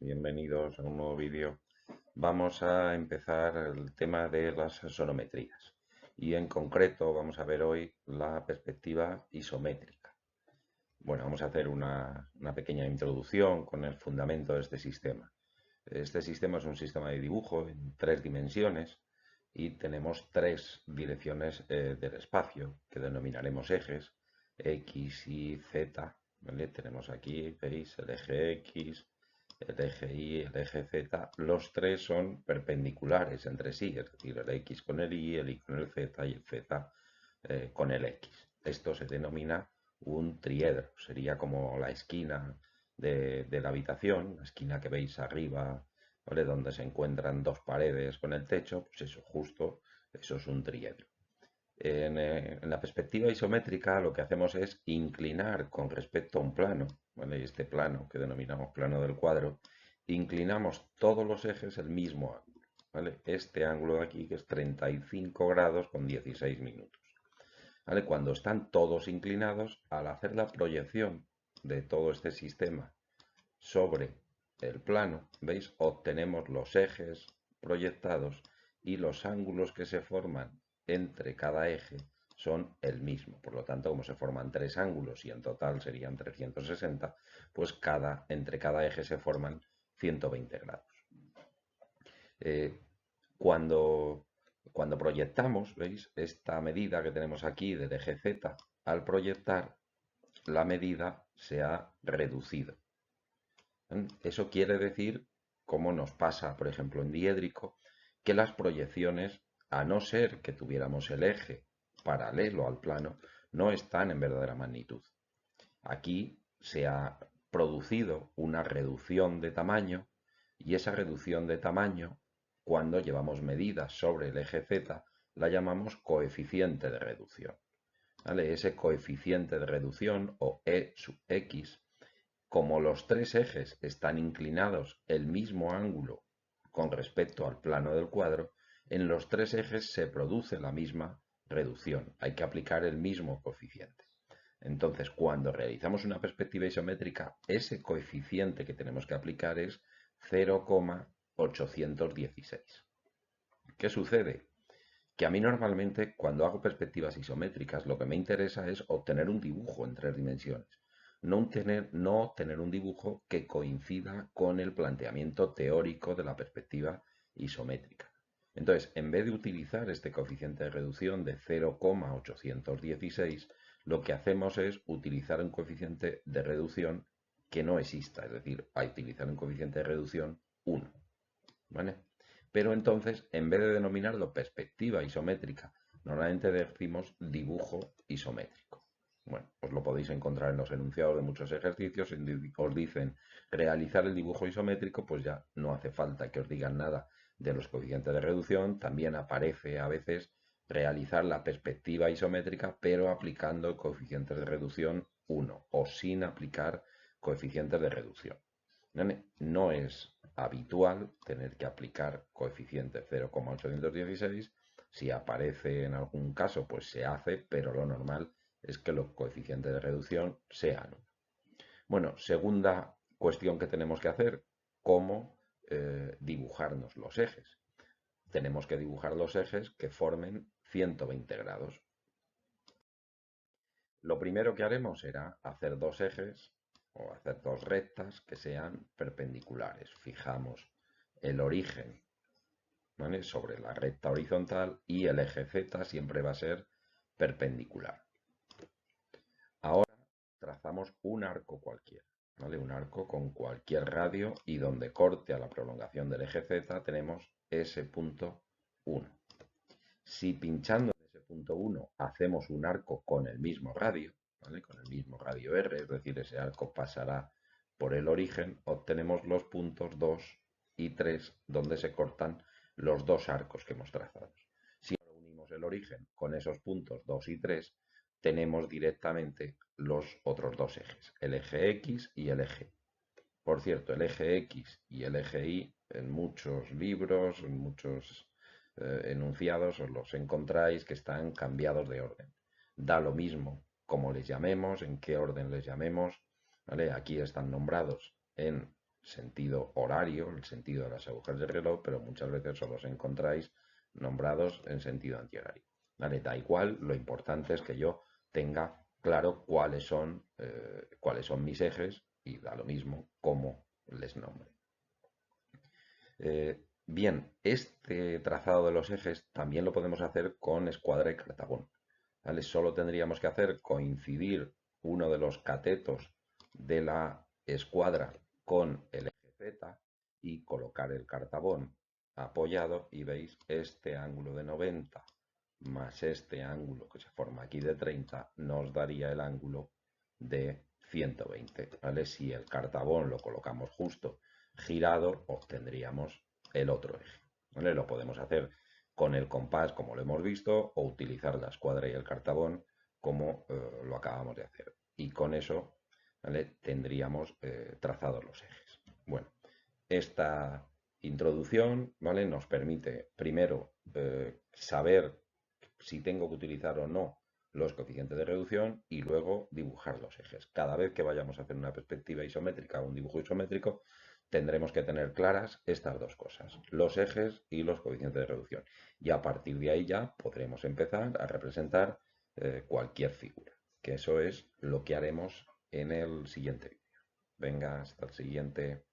Bienvenidos a un nuevo vídeo. Vamos a empezar el tema de las sonometrías y en concreto vamos a ver hoy la perspectiva isométrica. Bueno, vamos a hacer una pequeña introducción con el fundamento de este sistema. Este sistema es un sistema de dibujo en 3 dimensiones y tenemos 3 direcciones del espacio que denominaremos ejes, X, Y, Z. ¿Vale? Tenemos aquí, veis, el eje X, el eje Y, el eje Z. Los tres son perpendiculares entre sí, es decir, el X con el Y con el Z y el Z con el X. Esto se denomina un triedro, sería como la esquina de la habitación, la esquina que veis arriba, ¿vale? Donde se encuentran dos paredes con el techo, pues eso, justo, eso es un triedro. En la perspectiva isométrica lo que hacemos es inclinar con respecto a un plano, ¿vale? Este plano que denominamos plano del cuadro, inclinamos todos los ejes el mismo ángulo, ¿vale? Este ángulo de aquí que es 35 grados con 16 minutos. ¿Vale? Cuando están todos inclinados, al hacer la proyección de todo este sistema sobre el plano, ¿veis? Obtenemos los ejes proyectados y los ángulos que se forman entre cada eje son el mismo. Por lo tanto, como se forman 3 ángulos y en total serían 360, pues entre cada eje se forman 120 grados. Eh, cuando, cuando proyectamos, ¿veis? Esta medida que tenemos aquí del eje Z, al proyectar, la medida se ha reducido. Eso quiere decir, como nos pasa, por ejemplo, en diédrico, que las proyecciones, a no ser que tuviéramos el eje paralelo al plano, no están en verdadera magnitud. Aquí se ha producido una reducción de tamaño y esa reducción de tamaño, cuando llevamos medidas sobre el eje Z, la llamamos coeficiente de reducción. ¿Vale? Ese coeficiente de reducción, o E sub X, como los tres ejes están inclinados el mismo ángulo con respecto al plano del cuadro, en los tres ejes se produce la misma reducción. Hay que aplicar el mismo coeficiente. Entonces, cuando realizamos una perspectiva isométrica, ese coeficiente que tenemos que aplicar es 0,816. ¿Qué sucede? Que a mí normalmente, cuando hago perspectivas isométricas, lo que me interesa es obtener un dibujo en 3 dimensiones. No tener un dibujo que coincida con el planteamiento teórico de la perspectiva isométrica. Entonces, en vez de utilizar este coeficiente de reducción de 0,816, lo que hacemos es utilizar un coeficiente de reducción que no exista, es decir, a utilizar un coeficiente de reducción 1. ¿Vale? Pero entonces, en vez de denominarlo perspectiva isométrica, normalmente decimos dibujo isométrico. Bueno, pues lo podéis encontrar en los enunciados de muchos ejercicios, os dicen realizar el dibujo isométrico, pues ya no hace falta que os digan nada de los coeficientes de reducción, también aparece a veces realizar la perspectiva isométrica, pero aplicando coeficientes de reducción 1 o sin aplicar coeficientes de reducción. No es habitual tener que aplicar coeficiente 0,816. Si aparece en algún caso, pues se hace, pero lo normal es que los coeficientes de reducción sean 1. Bueno, segunda cuestión que tenemos que hacer, cómo dibujarnos los ejes. Tenemos que dibujar los ejes que formen 120 grados. Lo primero que haremos será hacer dos ejes o hacer dos rectas que sean perpendiculares. Fijamos el origen, ¿vale?, sobre la recta horizontal y el eje Z siempre va a ser perpendicular. Ahora trazamos un arco cualquiera, ¿vale? Un arco con cualquier radio y donde corte a la prolongación del eje Z tenemos ese punto 1. Si pinchando en ese punto 1 hacemos un arco con el mismo radio, ¿vale?, con el mismo radio R, es decir, ese arco pasará por el origen, obtenemos los puntos 2 y 3 donde se cortan los dos arcos que hemos trazado. Si ahora unimos el origen con esos puntos 2 y 3, tenemos directamente los otros dos ejes, el eje X y el eje Y. Por cierto, el eje X y el eje Y en muchos libros, en muchos enunciados os los encontráis que están cambiados de orden. Da lo mismo cómo les llamemos, en qué orden les llamemos, ¿vale? Aquí están nombrados en sentido horario, el sentido de las agujas del reloj, pero muchas veces solo os encontráis nombrados en sentido antihorario. ¿Vale? Da igual, lo importante es que yo tenga claro cuáles son mis ejes y da lo mismo cómo les nombre. Bien, este trazado de los ejes también lo podemos hacer con escuadra y cartabón. ¿Vale? Solo tendríamos que hacer coincidir uno de los catetos de la escuadra con el eje Z y colocar el cartabón apoyado y veis este ángulo de 90 más este ángulo que se forma aquí de 30 nos daría el ángulo de 120, ¿vale? Si el cartabón lo colocamos justo girado, obtendríamos el otro eje, ¿vale? Lo podemos hacer con el compás, como lo hemos visto, o utilizar la escuadra y el cartabón, como lo acabamos de hacer. Y con eso, ¿vale? Tendríamos trazados los ejes. Bueno, esta introducción, ¿vale? Nos permite primero saber si tengo que utilizar o no los coeficientes de reducción y luego dibujar los ejes. Cada vez que vayamos a hacer una perspectiva isométrica o un dibujo isométrico, tendremos que tener claras estas dos cosas, los ejes y los coeficientes de reducción. Y a partir de ahí ya podremos empezar a representar cualquier figura, que eso es lo que haremos en el siguiente vídeo. Venga, hasta el siguiente.